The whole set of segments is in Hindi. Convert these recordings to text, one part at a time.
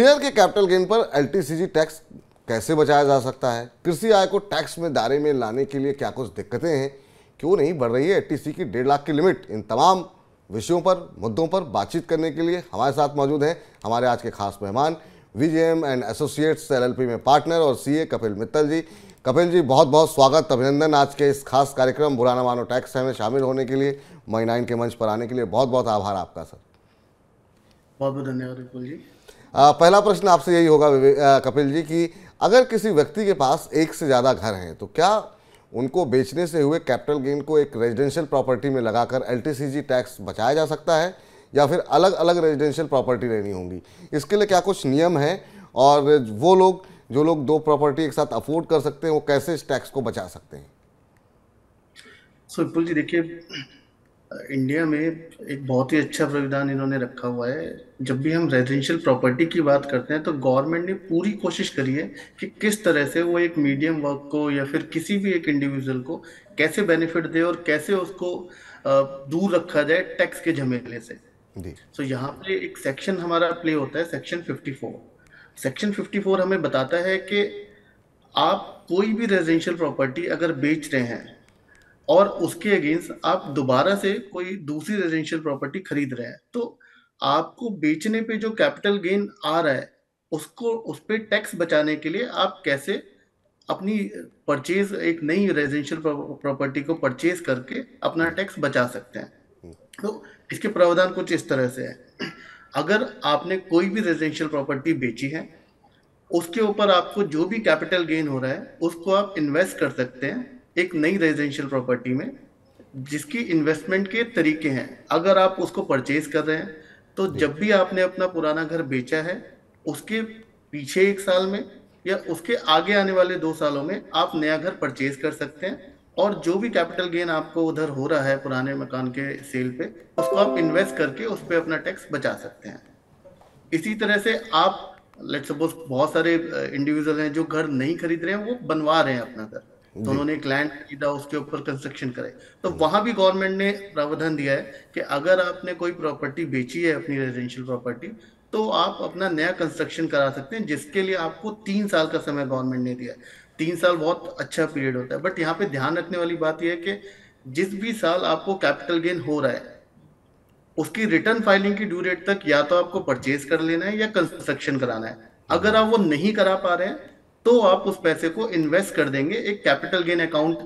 शेयर के कैपिटल गेन पर एलटीसीजी टैक्स कैसे बचाया जा सकता है? कृषि आय को टैक्स में दायरे में लाने के लिए क्या कुछ दिक्कतें हैं? क्यों नहीं बढ़ रही है एलटीसी की 1.5 लाख की लिमिट? इन तमाम विषयों पर, मुद्दों पर बातचीत करने के लिए हमारे साथ मौजूद हैं हमारे आज के खास मेहमान, विजेएम एंड एसोसिएट्स एलएलपी में पार्टनर और सीए कपिल मित्तल जी। कपिल जी, बहुत बहुत स्वागत, अभिनंदन आज के इस खास कार्यक्रम बुरा ना मानो टैक्स में शामिल होने के लिए, मई9 के मंच पर आने के लिए बहुत बहुत आभार आपका सर। बहुत बहुत धन्यवाद विपुल जी। पहला प्रश्न आपसे यही होगा कपिल जी कि अगर किसी व्यक्ति के पास एक से ज़्यादा घर हैं तो क्या उनको बेचने से हुए कैपिटल गेन को एक रेजिडेंशियल प्रॉपर्टी में लगाकर एलटीसीजी टैक्स बचाया जा सकता है या फिर अलग अलग रेजिडेंशियल प्रॉपर्टी लेनी होगी? इसके लिए क्या कुछ नियम हैं और वो लोग जो लोग 2 प्रॉपर्टी एक साथ अफोर्ड कर सकते हैं वो कैसे इस टैक्स को बचा सकते हैं? विपुल जी, देखिए, इंडिया में एक बहुत ही अच्छा प्रावधान इन्होंने रखा हुआ है। जब भी हम रेजिडेंशियल प्रॉपर्टी की बात करते हैं तो गवर्नमेंट ने पूरी कोशिश करी है कि किस तरह से वो एक मीडियम वर्ग को या फिर किसी भी एक इंडिविजुअल को कैसे बेनिफिट दे और कैसे उसको दूर रखा जाए टैक्स के झमेले से। तो यहाँ पे एक सेक्शन हमारा प्ले होता है, सेक्शन 54। सेक्शन 54 हमें बताता है कि आप कोई भी रेजिडेंशियल प्रॉपर्टी अगर बेच रहे हैं और उसके अगेंस्ट आप दोबारा से कोई दूसरी रेजिडेंशियल प्रॉपर्टी खरीद रहे हैं, तो आपको बेचने पे जो कैपिटल गेन आ रहा है उसको उस पे टैक्स बचाने के लिए आप कैसे अपनी परचेज, एक नई रेजिडेंशियल प्रॉपर्टी को परचेज करके अपना टैक्स बचा सकते हैं। तो इसके प्रावधान कुछ इस तरह से है। अगर आपने कोई भी रेजिडेंशियल प्रॉपर्टी बेची है, उसके ऊपर आपको जो भी कैपिटल गेन हो रहा है उसको आप इन्वेस्ट कर सकते हैं एक नई रेजिडेंशियल प्रॉपर्टी में, जिसकी इन्वेस्टमेंट के तरीके हैं। अगर आप उसको परचेज कर रहे हैं तो जब भी आपने अपना पुराना घर बेचा है उसके पीछे 1 साल में या उसके आगे आने वाले 2 सालों में आप नया घर परचेज कर सकते हैं और जो भी कैपिटल गेन आपको उधर हो रहा है पुराने मकान के सेल पे, उसको आप इन्वेस्ट करके उस पर अपना टैक्स बचा सकते हैं। इसी तरह से आप लेट्स सपोज बहुत सारे इंडिविजुअल हैं जो घर नहीं खरीद रहे हैं, वो बनवा रहे हैं अपना घर, तो उन्होंने एक लैंड खरीदा, उसके ऊपर कंस्ट्रक्शन करे, तो वहां भी गवर्नमेंट ने प्रावधान दिया है कि अगर आपने कोई प्रॉपर्टी बेची है अपनी रेजिडेंशियल प्रॉपर्टी, तो आप अपना नया कंस्ट्रक्शन करा सकते हैं, जिसके लिए आपको 3 साल का समय गवर्नमेंट ने दिया है। 3 साल बहुत अच्छा पीरियड होता है, बट यहाँ पे ध्यान रखने वाली बात यह है कि जिस भी साल आपको कैपिटल गेन हो रहा है उसकी रिटर्न फाइलिंग की ड्यू डेट तक या तो आपको परचेज कर लेना है या कंस्ट्रक्शन कराना है। अगर आप वो नहीं करा पा रहे हैं तो आप उस पैसे को इन्वेस्ट कर देंगे। एक कैपिटल गेन अकाउंट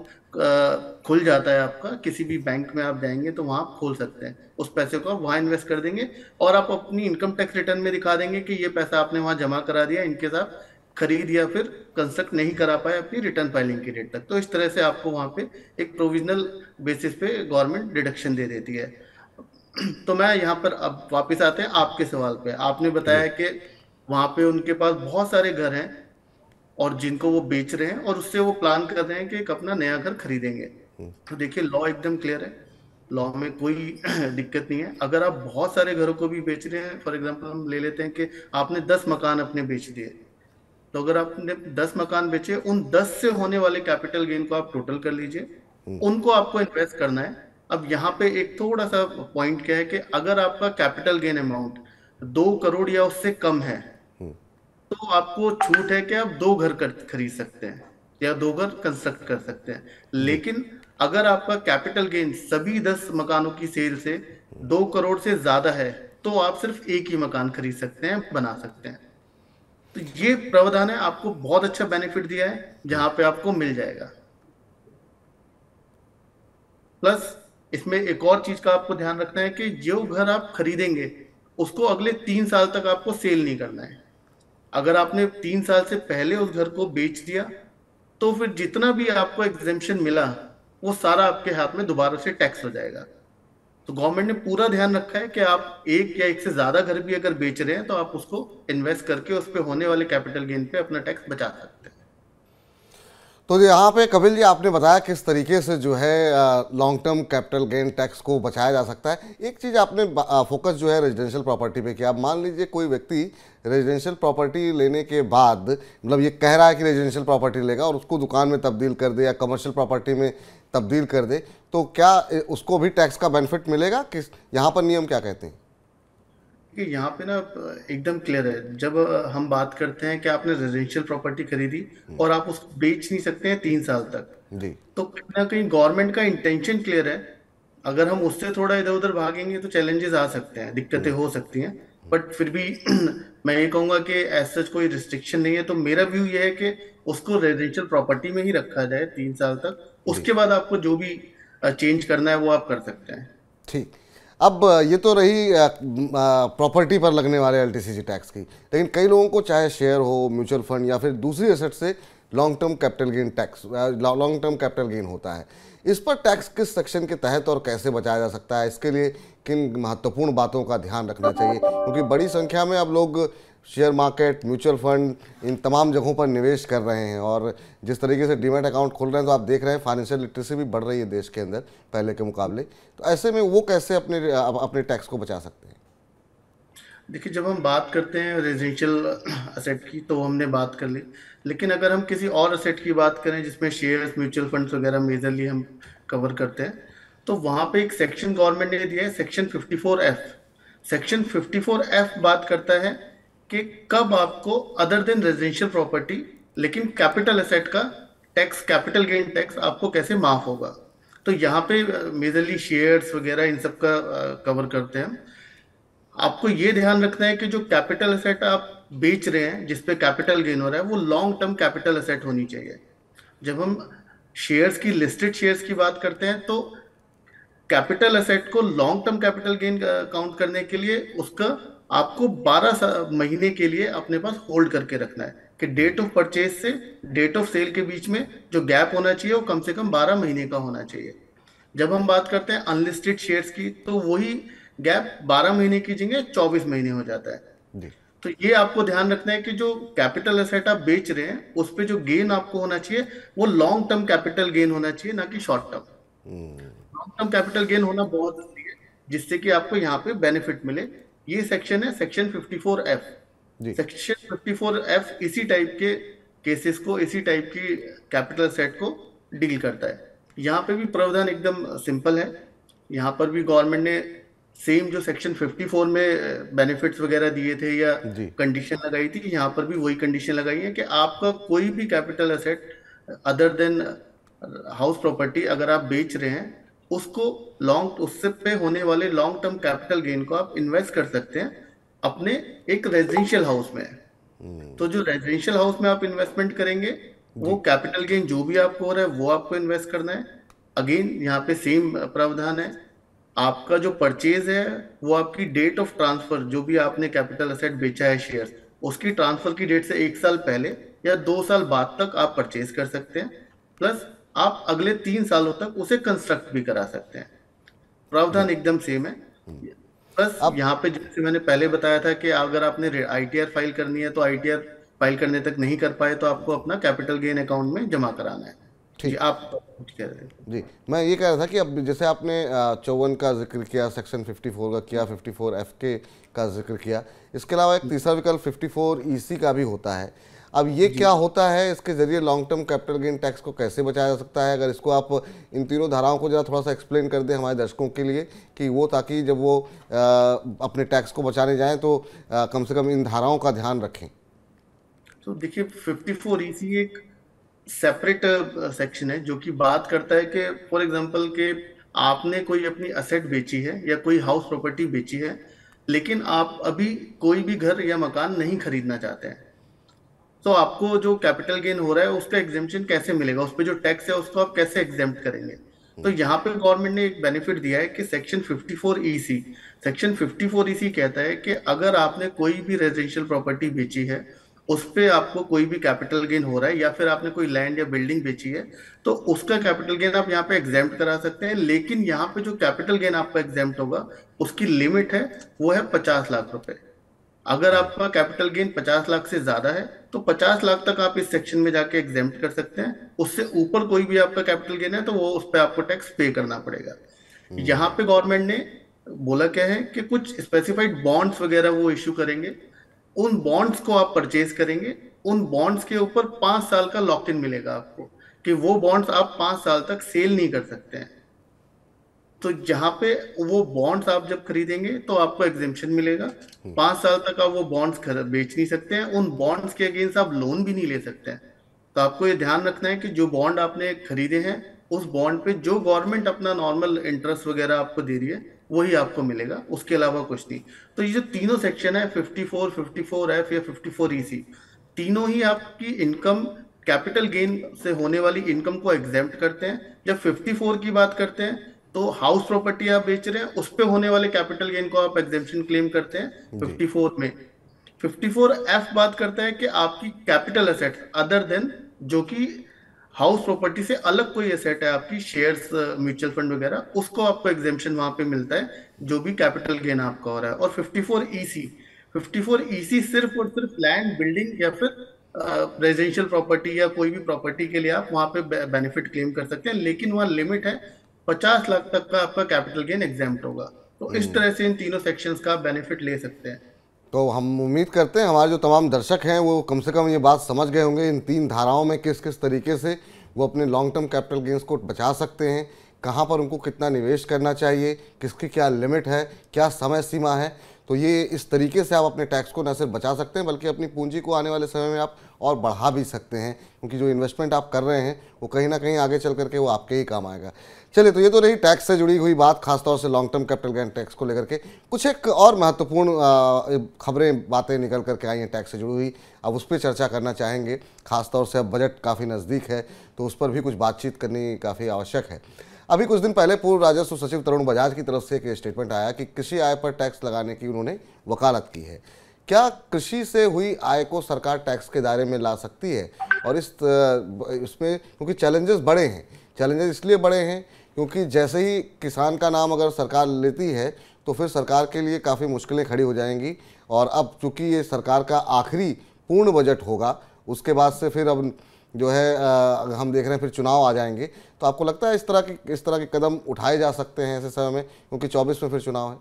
खुल जाता है आपका, किसी भी बैंक में आप जाएंगे तो वहां खोल सकते हैं, उस पैसे को आप वहां इन्वेस्ट कर देंगे और आप अपनी इनकम टैक्स रिटर्न में दिखा देंगे कि ये पैसा आपने वहां जमा करा दिया, इनके साथ खरीद या फिर कंस्ट्रक्ट नहीं करा पाए अपनी रिटर्न फाइलिंग की डेट तक। तो इस तरह से आपको वहां पे एक प्रोविजनल बेसिस पे गवर्नमेंट डिडक्शन दे देती है। तो मैं यहाँ पर अब वापस आते हैं आपके सवाल पे। आपने बताया कि वहां पे उनके पास बहुत सारे घर हैं और जिनको वो बेच रहे हैं और उससे वो प्लान कर रहे हैं कि एक अपना नया घर खरीदेंगे। तो देखिए, लॉ एकदम क्लियर है, लॉ में कोई दिक्कत नहीं है। अगर आप बहुत सारे घरों को भी बेच रहे हैं, फॉर एग्जांपल हम ले लेते हैं कि आपने 10 मकान अपने बेच दिए, तो अगर आपने 10 मकान बेचे, उन 10 से होने वाले कैपिटल गेन को आप टोटल कर लीजिए, उनको आपको इन्वेस्ट करना है। अब यहाँ पे एक थोड़ा सा पॉइंट क्या है कि अगर आपका कैपिटल गेन अमाउंट 2 करोड़ या उससे कम है तो आपको छूट है कि आप 2 घर खरीद सकते हैं या 2 घर कंस्ट्रक्ट कर सकते हैं। लेकिन अगर आपका कैपिटल गेन सभी 10 मकानों की सेल से 2 करोड़ से ज्यादा है तो आप सिर्फ एक ही मकान खरीद सकते हैं, बना सकते हैं। तो ये प्रावधान है, आपको बहुत अच्छा बेनिफिट दिया है जहां पे आपको मिल जाएगा। प्लस इसमें एक और चीज का आपको ध्यान रखना है कि जो घर आप खरीदेंगे उसको अगले 3 साल तक आपको सेल नहीं करना है। अगर आपने 3 साल से पहले उस घर को बेच दिया तो फिर जितना भी आपको एग्जेम्पशन मिला वो सारा आपके हाथ में दोबारा से टैक्स हो जाएगा। तो गवर्नमेंट ने पूरा ध्यान रखा है कि आप एक या एक से ज्यादा घर भी अगर बेच रहे हैं तो आप उसको इन्वेस्ट करके उस पे होने वाले कैपिटल गेन पे अपना टैक्स बचा सकते हैं। तो यहाँ पे कपिल जी आपने बताया किस तरीके से जो है long term capital gain tax को बचाया जा सकता है। एक चीज़ आपने फोकस जो है रेजिडेंशियल प्रॉपर्टी पे किया। मान लीजिए कोई व्यक्ति रेजिडेंशियल प्रॉपर्टी लेने के बाद मतलब ये कह रहा है कि रेजिडेंशियल प्रॉपर्टी लेगा और उसको दुकान में तब्दील कर दे या कमर्शियल प्रॉपर्टी में तब्दील कर दे, तो क्या उसको भी टैक्स का बेनिफिट मिलेगा? किस यहाँ पर नियम क्या कहते हैं? कि यहाँ पे ना एकदम क्लियर है। जब हम बात करते हैं कि आपने रेजिडेंशियल प्रॉपर्टी खरीदी और आप उसको बेच नहीं सकते हैं 3 साल तक, जी। तो कहीं ना कहीं गवर्नमेंट का इंटेंशन क्लियर है। अगर हम उससे थोड़ा इधर उधर भागेंगे तो चैलेंजेस आ सकते हैं, दिक्कतें हो सकती हैं। बट फिर भी मैं ये कहूंगा कि ऐसा कोई रिस्ट्रिक्शन नहीं है। तो मेरा व्यू ये है कि उसको रेजिडेंशियल प्रॉपर्टी में ही रखा जाए 3 साल तक। जी। उसके बाद आपको जो भी चेंज करना है वो आप कर सकते हैं। ठीक। अब ये तो रही प्रॉपर्टी पर लगने वाले एलटीसीजी टैक्स की, लेकिन कई लोगों को चाहे शेयर हो, म्यूचुअल फंड या फिर दूसरी एसेट से long term capital gain tax, long term capital gain होता है। इस पर टैक्स किस सेक्शन के तहत और कैसे बचाया जा सकता है? इसके लिए किन महत्वपूर्ण बातों का ध्यान रखना चाहिए? क्योंकि बड़ी संख्या में अब लोग शेयर मार्केट, म्यूचुअल फंड, इन तमाम जगहों पर निवेश कर रहे हैं, और जिस तरीके से डीमैट अकाउंट खोल रहे हैं तो आप देख रहे हैं फाइनेंशियल लिटरेसी भी बढ़ रही है देश के अंदर पहले के मुकाबले। तो ऐसे में वो कैसे अपने अपने टैक्स को बचा सकते हैं? देखिए, जब हम बात करते हैं रेजिडेंशियल असेट की तो हमने बात कर ली, लेकिन अगर हम किसी और असेट की बात करें जिसमें शेयर्स, म्यूचुअल फंड्स वगैरह मेजरली हम कवर करते हैं, तो वहां पे एक सेक्शन गवर्नमेंट ने दिया है, सेक्शन 54F। सेक्शन 54F बात करता है कि कब आपको अदर देन रेजिडेंशियल प्रॉपर्टी लेकिन कैपिटल असेट का टैक्स, कैपिटल गेन टैक्स आपको कैसे माफ होगा। तो यहाँ पे मेजरली शेयर्स वगैरह इन सब का कवर करते हैं। आपको ये ध्यान रखना है कि जो कैपिटल असेट आप बेच रहे हैं जिस पे कैपिटल गेन हो रहा है वो लॉन्ग टर्म कैपिटल असेट होनी चाहिए। जब हम शेयर्स की, लिस्टेड शेयर्स की बात करते हैं तो कैपिटल असेट को long term capital gain count करने के लिए उसका आपको 12 महीने के लिए अपने पास होल्ड करके रखना है कि डेट ऑफ परचेज से डेट ऑफ सेल के बीच में जो गैप होना चाहिए वो कम से कम 12 महीने का होना चाहिए। जब हम बात करते हैं अनलिस्टेड शेयर्स की तो वही गैप 12 महीने की जगह 24 महीने हो जाता है। जी। तो ये आपको ध्यान रखना है कि जो कैपिटल एसेट आप बेच रहे हैं उस पे जो गेन आपको होना चाहिए वो लॉन्ग टर्म कैपिटल गेन होना चाहिए, ना कि short term. Long term capital gain होना बहुत जरूरी है जिससे कि आपको यहाँ पे बेनिफिट मिले। ये सेक्शन है सेक्शन 54F। जी। सेक्शन 54F इसी टाइप के केसेस को, इसी टाइप की कैपिटल सेट को डील करता है। यहाँ पे भी प्रावधान एकदम सिंपल है। यहाँ पर भी गवर्नमेंट ने सेम जो सेक्शन 54 में बेनिफिट्स वगैरह दिए थे या जी। कंडीशन लगाई थी, यहाँ पर भी वही कंडीशन लगाई है कि आपका कोई भी capital asset other than house property अगर आप बेच रहे हैं उसको लॉन्ग, उससे पे होने वाले लॉन्ग टर्म कैपिटल गेन को आप इन्वेस्ट कर सकते हैं अपने एक रेजिडेंशियल हाउस में। तो जो रेजिडेंशियल हाउस में आप इन्वेस्टमेंट करेंगे वो जी। कैपिटल गेन जो भी आपको हो रहा है वो आपको इन्वेस्ट करना है। अगेन यहाँ पे सेम प्रावधान है। आपका जो परचेज है वो आपकी डेट ऑफ ट्रांसफर, जो भी आपने कैपिटल असेट बेचा है शेयर, उसकी ट्रांसफर की डेट से 1 साल पहले या 2 साल बाद तक आप परचेज कर सकते हैं। प्लस आप अगले 3 सालों तक उसे कंस्ट्रक्ट भी करा सकते हैं। जी। प्रावधान एकदम सेम है। प्लस अब यहाँ पे जैसे मैंने पहले बताया था कि अगर आपने आईटीआर फाइल करनी है तो आईटीआर फाइल करने तक नहीं कर पाए तो आपको अपना कैपिटल गेन अकाउंट में जमा कराना है। जी, ठीक। आप कुछ कह रहे थे। जी, मैं ये कह रहा था कि अब जैसे आपने 54 का जिक्र किया, सेक्शन 54 का किया, 54F के का जिक्र किया, इसके अलावा एक तीसरा विकल्प 54EC का भी होता है। अब ये जी, क्या होता है? इसके जरिए long term capital gain tax को कैसे बचाया जा सकता है? अगर इसको आप इन तीनों धाराओं को जरा थोड़ा सा एक्सप्लेन कर दें हमारे दर्शकों के लिए, कि वो ताकि जब वो अपने टैक्स को बचाने जाएं तो कम से कम इन धाराओं का ध्यान रखें। तो देखिए 54EC एक सेपरेट सेक्शन है जो कि बात करता है कि फॉर एग्जांपल के आपने कोई अपनी असेट बेची है या कोई हाउस प्रॉपर्टी बेची है, लेकिन आप अभी कोई भी घर या मकान नहीं खरीदना चाहते हैं, तो आपको जो कैपिटल गेन हो रहा है उसका एग्जेम्पशन कैसे मिलेगा, उस पे जो टैक्स है उसको आप कैसे एग्जेम्प्ट करेंगे। तो यहाँ पे गवर्नमेंट ने एक बेनिफिट दिया है कि सेक्शन 54EC, सेक्शन 54EC कहता है कि अगर आपने कोई भी रेजिडेंशियल प्रॉपर्टी बेची है, उस पे आपको कोई भी कैपिटल गेन हो रहा है या फिर आपने कोई लैंड या बिल्डिंग बेची है, तो उसका कैपिटल गेन आप यहाँ पे एग्जेम्प्ट करा सकते हैं। लेकिन यहाँ पे जो कैपिटल गेन आपका एग्जेम्प्ट होगा उसकी लिमिट है, वो है 50 लाख रुपए। अगर आपका कैपिटल गेन 50 लाख से ज्यादा है तो 50 लाख तक आप इस सेक्शन में जाके एग्जेम्प्ट कर सकते हैं। उससे ऊपर कोई भी आपका कैपिटल गेन है तो वो उस पर आपको टैक्स पे करना पड़ेगा। यहाँ पे गवर्नमेंट ने बोला क्या है कि कुछ स्पेसिफाइड बॉन्ड्स वगैरह वो इश्यू करेंगे, उन बॉन्ड्स को आप परचेज करेंगे, उन बॉन्ड्स के ऊपर 5 साल का लॉक इन मिलेगा आपको कि वो बॉन्ड्स आप 5 साल तक सेल नहीं कर सकते हैं। तो यहाँ पे वो बॉन्ड्स आप जब खरीदेंगे तो आपको एग्जेम्पशन मिलेगा। 5 साल तक आप वो बॉन्ड्स बेच नहीं सकते हैं, उन बॉन्ड्स के अगेंस्ट आप लोन भी नहीं ले सकते हैं। तो आपको ये ध्यान रखना है कि जो बॉन्ड आपने खरीदे हैं, उस बॉन्ड पे जो गवर्नमेंट अपना नॉर्मल इंटरेस्ट वगैरह आपको दे रही है वही आपको मिलेगा, उसके अलावा कुछ नहीं। तो ये जो तीनों सेक्शन है, 54, 54F या 54EC, तीनों ही आपकी इनकम, कैपिटल गेन से होने वाली इनकम को एग्जेम्प्ट करते हैं। जब 54 की बात करते हैं तो हाउस प्रॉपर्टी आप बेच रहे हैं, उस पे होने वाले कैपिटल गेन को आप एग्जेम्पशन क्लेम करते हैं जी 54 में। 54F बात करता है कि आपकी कैपिटल एसेट अदर देन, जो कि हाउस प्रॉपर्टी से अलग कोई एसेट है, आपकी शेयर्स, म्यूचुअल फंड वगैरह, उसको आपको एग्जेम्पशन वहां पे मिलता है, जो भी कैपिटल गेन आपका हो रहा है। और 54EC, 54EC सिर्फ और सिर्फ लैंड, बिल्डिंग या फिर रेजिडेंशियल प्रॉपर्टी या कोई भी प्रॉपर्टी के लिए आप वहां पे बेनिफिट क्लेम कर सकते हैं, लेकिन वहां लिमिट है 50 लाख तक का आपका कैपिटल गेन एग्जाम्प्ट होगा। तो इस तरह से इन तीनों सेक्शंस का बेनिफिट ले सकते हैं। तो हम उम्मीद करते हैं हमारे जो तमाम दर्शक हैं वो कम से कम ये बात समझ गए होंगे इन 3 धाराओं में किस किस तरीके से वो अपने लॉन्ग टर्म कैपिटल गेंस को बचा सकते हैं, कहाँ पर उनको कितना निवेश करना चाहिए, किसकी क्या लिमिट है, क्या समय सीमा है। तो ये इस तरीके से आप अपने टैक्स को न सिर्फ बचा सकते हैं बल्कि अपनी पूंजी को आने वाले समय में आप और बढ़ा भी सकते हैं, क्योंकि जो इन्वेस्टमेंट आप कर रहे हैं वो कहीं ना कहीं आगे चल करके वो आपके ही काम आएगा। चलिए, तो ये तो रही टैक्स से जुड़ी हुई बात, खासतौर से long term capital gain tax को लेकर के। कुछ एक और महत्वपूर्ण खबरें, बातें निकल करके आई हैं टैक्स से जुड़ी हुई, अब उस पर चर्चा करना चाहेंगे। खासतौर से अब बजट काफ़ी नज़दीक है तो उस पर भी कुछ बातचीत करनी काफ़ी आवश्यक है। अभी कुछ दिन पहले पूर्व राजस्व सचिव तरुण बजाज की तरफ से एक स्टेटमेंट आया कि कृषि आय पर टैक्स लगाने की उन्होंने वकालत की है। क्या कृषि से हुई आय को सरकार टैक्स के दायरे में ला सकती है? और इसमें क्योंकि चैलेंजेस बड़े हैं, चैलेंजेस इसलिए बड़े हैं क्योंकि जैसे ही किसान का नाम अगर सरकार लेती है तो फिर सरकार के लिए काफ़ी मुश्किलें खड़ी हो जाएंगी। और अब चूँकि ये सरकार का आखिरी पूर्ण बजट होगा, उसके बाद से फिर अब जो है हम देख रहे हैं फिर चुनाव आ जाएंगे। तो आपको लगता है इस तरह के कदम उठाए जा सकते हैं ऐसे समय में, क्योंकि 24 में फिर चुनाव है?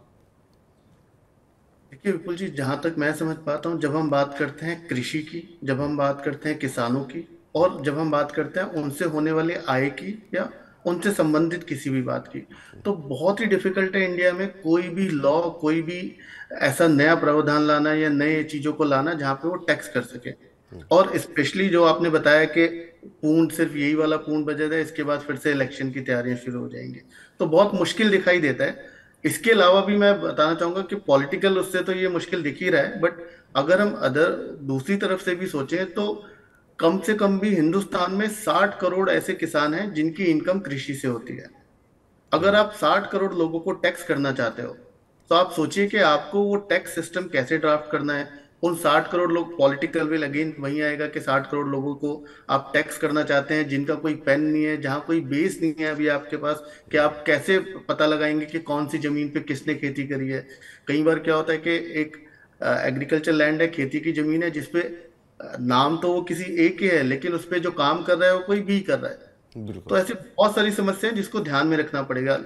देखिए विपुल जी, जहां तक मैं समझ पाता हूँ, जब हम बात करते हैं कृषि की, जब हम बात करते हैं किसानों की, और जब हम बात करते हैं उनसे होने वाले आय की या उनसे संबंधित किसी भी बात की, तो बहुत ही डिफिकल्ट है इंडिया में कोई भी लॉ, कोई भी ऐसा नया प्रावधान लाना या नए चीजों को लाना जहाँ पे वो टैक्स कर सके। और स्पेशली जो आपने बताया कि पूर्ण, सिर्फ यही वाला पूर्ण बजट है, इसके बाद फिर से इलेक्शन की तैयारियां शुरू हो जाएंगी, तो बहुत मुश्किल दिखाई देता है। इसके अलावा भी मैं बताना चाहूंगा कि पॉलिटिकल उससे तो ये मुश्किल दिख ही रहा है, बट अगर हम अदर दूसरी तरफ से भी सोचें तो कम से कम भी हिंदुस्तान में 60 करोड़ ऐसे किसान हैं जिनकी इनकम कृषि से होती है। अगर आप 60 करोड़ लोगों को टैक्स करना चाहते हो तो आप सोचिए कि आपको वो टैक्स सिस्टम कैसे ड्राफ्ट करना है। उन 60 करोड़ लोग, पॉलिटिकल विल अगेन वही आएगा कि 60 करोड़ लोगों को आप टैक्स करना चाहते हैं जिनका कोई पेन नहीं है, जहां कोई बेस नहीं है अभी आपके पास, कि आप कैसे पता लगाएंगे कि कौन सी जमीन पे किसने खेती करी है। कई बार क्या होता है कि एक एग्रीकल्चर लैंड है, खेती की जमीन है, जिसपे नाम तो वो किसी एक ही है, लेकिन उस पे जो काम कर रहा है वो कोई भी कर रहा है। बिल्कुल। तो ऐसी बहुत सारी समस्याएं जिसको ध्यान में रखना पड़ेगा।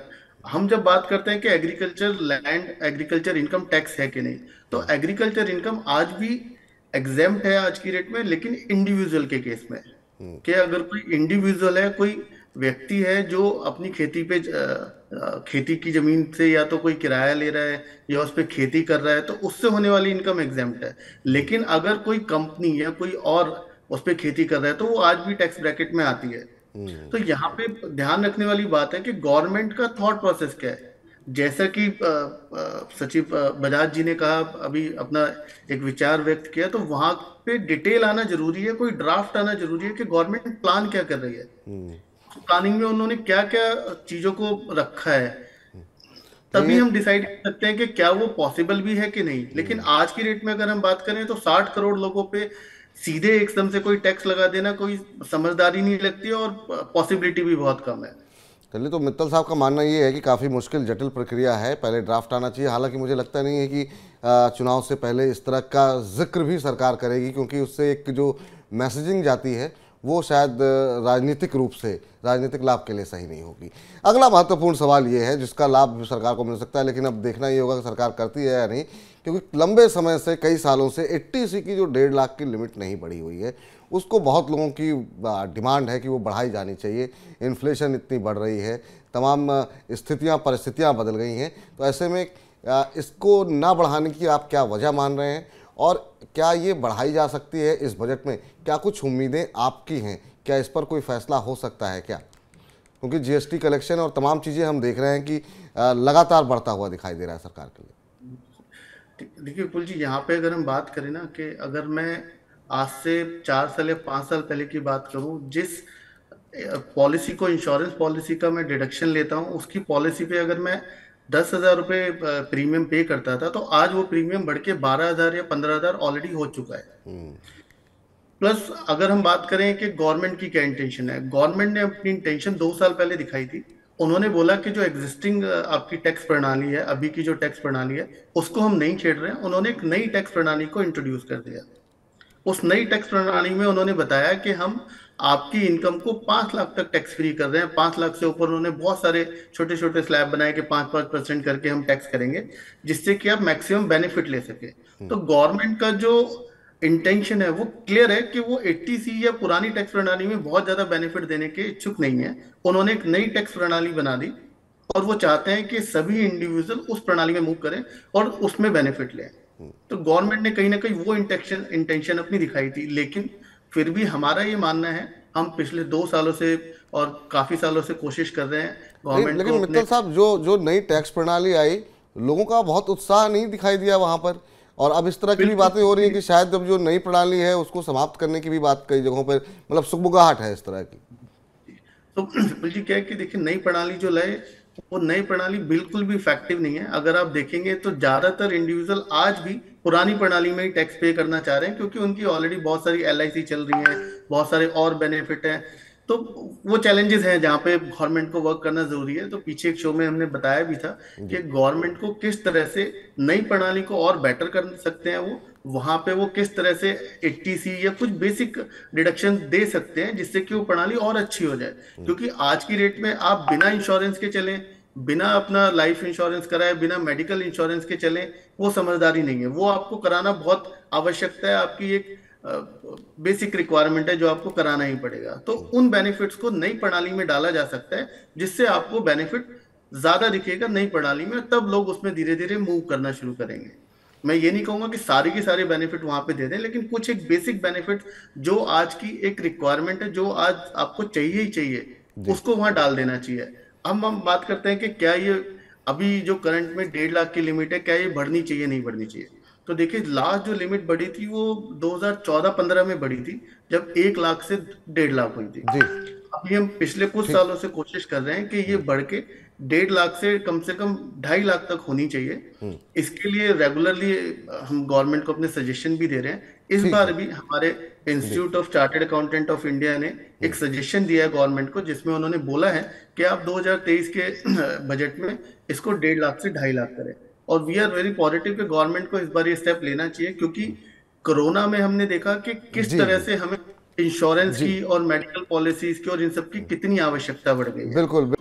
हम जब बात करते हैं कि agriculture land, agriculture income tax है कि नहीं, तो एग्रीकल्चर इनकम आज भी एग्जेम्प्ट है आज की डेट में, लेकिन इंडिविजुअल के केस में, कि अगर कोई इंडिविजुअल है, कोई व्यक्ति है जो अपनी खेती पे खेती की जमीन से या तो कोई किराया ले रहा है या उस पे खेती कर रहा है, तो उससे होने वाली इनकम एग्जेम्प्ट है। लेकिन अगर कोई कंपनी या कोई और उस पे खेती कर रहा है तो वो आज भी टैक्स ब्रैकेट में आती है। तो यहाँ पे ध्यान रखने वाली बात है कि गवर्नमेंट का थॉट प्रोसेस क्या है। जैसा कि सचिव बजाज जी ने कहा, अभी अपना एक विचार व्यक्त किया, तो वहां पे डिटेल आना जरूरी है, कोई ड्राफ्ट आना जरूरी है कि गवर्नमेंट प्लान क्या कर रही है, प्लानिंग में उन्होंने क्या क्या चीजों को रखा है। तो तभी ये हम डिसाइड कर सकते हैं कि क्या वो पॉसिबल भी है कि नहीं। लेकिन आज की डेट में अगर हम बात करें तो 60 करोड़ लोगों पे सीधे एकदम से कोई टैक्स लगा देना कोई समझदारी नहीं लगती, और पॉसिबिलिटी भी बहुत कम है। चलिए, तो मित्तल साहब का मानना ये है कि काफ़ी मुश्किल जटिल प्रक्रिया है, पहले ड्राफ्ट आना चाहिए। हालांकि मुझे लगता नहीं है कि चुनाव से पहले इस तरह का जिक्र भी सरकार करेगी, क्योंकि उससे एक जो मैसेजिंग जाती है वो शायद राजनीतिक रूप से, राजनीतिक लाभ के लिए सही नहीं होगी। अगला महत्वपूर्ण सवाल ये है जिसका लाभ सरकार को मिल सकता है, लेकिन अब देखना ये होगा कि सरकार करती है या नहीं, क्योंकि लंबे समय से, कई सालों से 80C की जो 1.5 लाख की लिमिट नहीं बढ़ी हुई है, उसको बहुत लोगों की डिमांड है कि वो बढ़ाई जानी चाहिए। इन्फ्लेशन इतनी बढ़ रही है, तमाम स्थितियाँ परिस्थितियाँ बदल गई हैं, तो ऐसे में इसको ना बढ़ाने की आप क्या वजह मान रहे हैं, और क्या ये बढ़ाई जा सकती है इस बजट में? क्या कुछ उम्मीदें आपकी हैं? क्या इस पर कोई फैसला हो सकता है क्या? क्योंकि जीएसटी कलेक्शन और तमाम चीज़ें हम देख रहे हैं कि लगातार बढ़ता हुआ दिखाई दे रहा है सरकार के लिए। देखिए विपुल जी, यहाँ पे अगर हम बात करें ना, कि अगर मैं आज से 4 साल या 5 साल पहले की बात करूं, जिस पॉलिसी को, इंश्योरेंस पॉलिसी का मैं डिडक्शन लेता हूं, उसकी पॉलिसी पे अगर मैं 10,000 रुपये प्रीमियम पे करता था, तो आज वो प्रीमियम बढ़ के 12,000 या 15,000 ऑलरेडी हो चुका है। प्लस अगर हम बात करें कि गवर्नमेंट की क्या इंटेंशन है, गवर्नमेंट ने अपनी इंटेंशन 2 साल पहले दिखाई थी। उन्होंने बोला कि जो एग्जिस्टिंग आपकी टैक्स प्रणाली है, अभी की जो टैक्स प्रणाली है, उसको हम नहीं छेड़ रहे हैं। उन्होंने एक नई टैक्स प्रणाली को इंट्रोड्यूस कर दिया। उस नई टैक्स प्रणाली में उन्होंने बताया कि हम आपकी इनकम को 5 लाख तक टैक्स फ्री कर रहे हैं। 5 लाख से ऊपर उन्होंने बहुत सारे छोटे छोटे स्लैब बनाए कि 5-5% करके हम टैक्स करेंगे, जिससे कि आप मैक्सिमम बेनिफिट ले सके। तो गवर्नमेंट का जो इंटेंशन है वो क्लियर है कि वो 80C या पुरानी टैक्स प्रणाली में बहुत ज्यादा बेनिफिट देने के इच्छुक नहीं है। उन्होंने एक नई टैक्स प्रणाली बना दी और वो चाहते हैं कि सभी इंडिविजुअल उस प्रणाली में मूव करें और उसमें बेनिफिट लें। तो गवर्नमेंट ने कहीं ना कहीं वो इंटेंशन अपनी दिखाई थी, लेकिन फिर भी हमारा ये मानना है, हम पिछले 2 सालों से और काफी सालों से कोशिश कर रहे हैं गवर्नमेंट लेकिन को मित्तल साहब, जो जो नई टैक्स प्रणाली आई, लोगों का बहुत उत्साह नहीं दिखाई दिया वहां पर, और अब इस तरह की भी बातें हो रही हैं कि शायद अब जो नई प्रणाली है उसको समाप्त करने की भी बात कई जगहों पर, मतलब सुगबुगाहट है इस तरह की। तो विपुल जी क्या है कि देखिए, नई प्रणाली जो लाए, वो नई प्रणाली बिल्कुल भी इफेक्टिव नहीं है। अगर आप देखेंगे तो ज्यादातर इंडिविजुअल आज भी पुरानी प्रणाली में ही टैक्स पे करना चाह रहे हैं, क्योंकि उनकी ऑलरेडी बहुत सारी LIC चल रही है, बहुत सारे और बेनिफिट हैं। तो वो चैलेंजेस हैं जहाँ पे गवर्नमेंट को वर्क करना जरूरी है। तो पीछे एक शो में हमने बताया भी था कि गवर्नमेंट को किस तरह से नई प्रणाली को और बेटर कर सकते हैं, वो वहां पे वो किस तरह से 80C या कुछ बेसिक डिडक्शन दे सकते हैं, जिससे कि वो प्रणाली और अच्छी हो जाए। क्योंकि आज की डेट में आप बिना इंश्योरेंस के चलें, बिना अपना लाइफ इंश्योरेंस कराए, बिना मेडिकल इंश्योरेंस के चलें, वो समझदारी नहीं है। वो आपको कराना बहुत आवश्यकता है, आपकी एक बेसिक रिक्वायरमेंट है जो आपको कराना ही पड़ेगा। तो उन बेनिफिट्स को नई प्रणाली में डाला जा सकता है, जिससे आपको बेनिफिट ज्यादा दिखेगा नई प्रणाली में, तब लोग उसमें धीरे धीरे मूव करना शुरू करेंगे। मैं ये नहीं कहूंगा कि सारे के सारे बेनिफिट वहां पे दे दें, लेकिन कुछ एक बेसिक बेनिफिट जो आज की एक रिक्वायरमेंट है, जो आज आपको चाहिए ही चाहिए, उसको वहां डाल देना चाहिए। हम बात करते हैं कि क्या ये अभी जो करंट में 1.5 लाख की लिमिट है, क्या ये बढ़नी चाहिए, नहीं बढ़नी चाहिए? तो देखिए, लास्ट जो लिमिट बढ़ी थी वो 2014-15 में बढ़ी थी, जब 1 लाख से 1.5 लाख हुई थी। जी, अभी हम पिछले कुछ ठीक। सालों से कोशिश कर रहे हैं कि ये बढ़ के 1.5 लाख से कम 2.5 लाख तक होनी चाहिए। इसके लिए रेगुलरली हम गवर्नमेंट को अपने सजेशन भी दे रहे हैं। इस ठीक बार है भी हमारे institute of chartered accountant of India ने एक सजेशन दिया है गवर्नमेंट को, जिसमें उन्होंने बोला है कि आप 2023 के बजट में इसको 1.5 लाख से 2.5 लाख करें। और वी आर वेरी पॉजिटिव कि गवर्नमेंट को इस बार ये स्टेप लेना चाहिए, क्योंकि कोरोना में हमने देखा कि किस जी तरह जी से हमें इंश्योरेंस जी, की और मेडिकल पॉलिसीज की और इन सब की कितनी आवश्यकता बढ़ गई है। बिल्कुल।